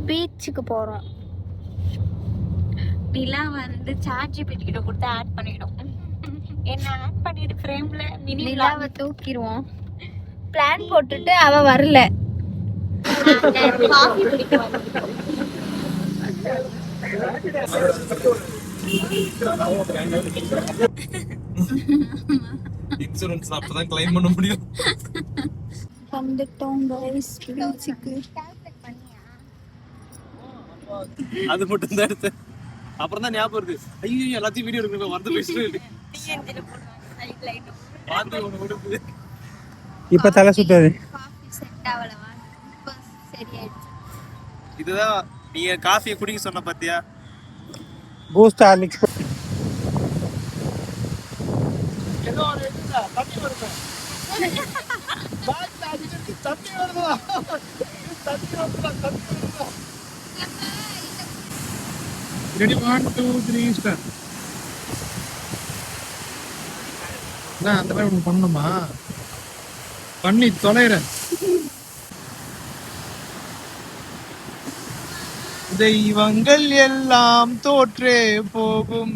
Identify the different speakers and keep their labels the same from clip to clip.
Speaker 1: பீச்சுக்கு போறோம். நிலா வந்து சாட் ஜிபிடி கிட்ட கொடுத்து ஆட் பண்ணிடும். என்ன ஆட் பண்ணிட்டு ஃப்ரேம்ல மினி நிலாவை தூக்கிடுவோம். பிளான் போட்டுட்டு அவ வரல. காஃபி குடிக்க
Speaker 2: இன்சூரன்ஸ் அப்பதான் கிளைம் பண்ண முடியும்.
Speaker 1: வந்துட்டோம் गाइस பீச்சுக்கு.
Speaker 2: அது மட்டும் தான் எடுத்தேன். அப்புறம் தான் ஞாபகம் வருது. ஐயோ எல்லாத்தையும் வீடியோ எடுக்கணும் வந்து பேசிட்டு
Speaker 3: இப்ப தலை சுத்தாது.
Speaker 2: இதுதான் நீங்க காஃபியை குடிக்க சொன்ன பாத்தியா?
Speaker 3: Boost Horlicks.
Speaker 4: Ready, 1, 2, 3 start. நான் அந்த மாதிரி ஒன்று பண்ணணுமா? பண்ணி தொலைறேன்.
Speaker 2: தெய்வங்கள் எல்லாம் தோற்றே போகும்.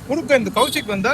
Speaker 4: குறுக்க இந்த கௌஷிக் வந்தா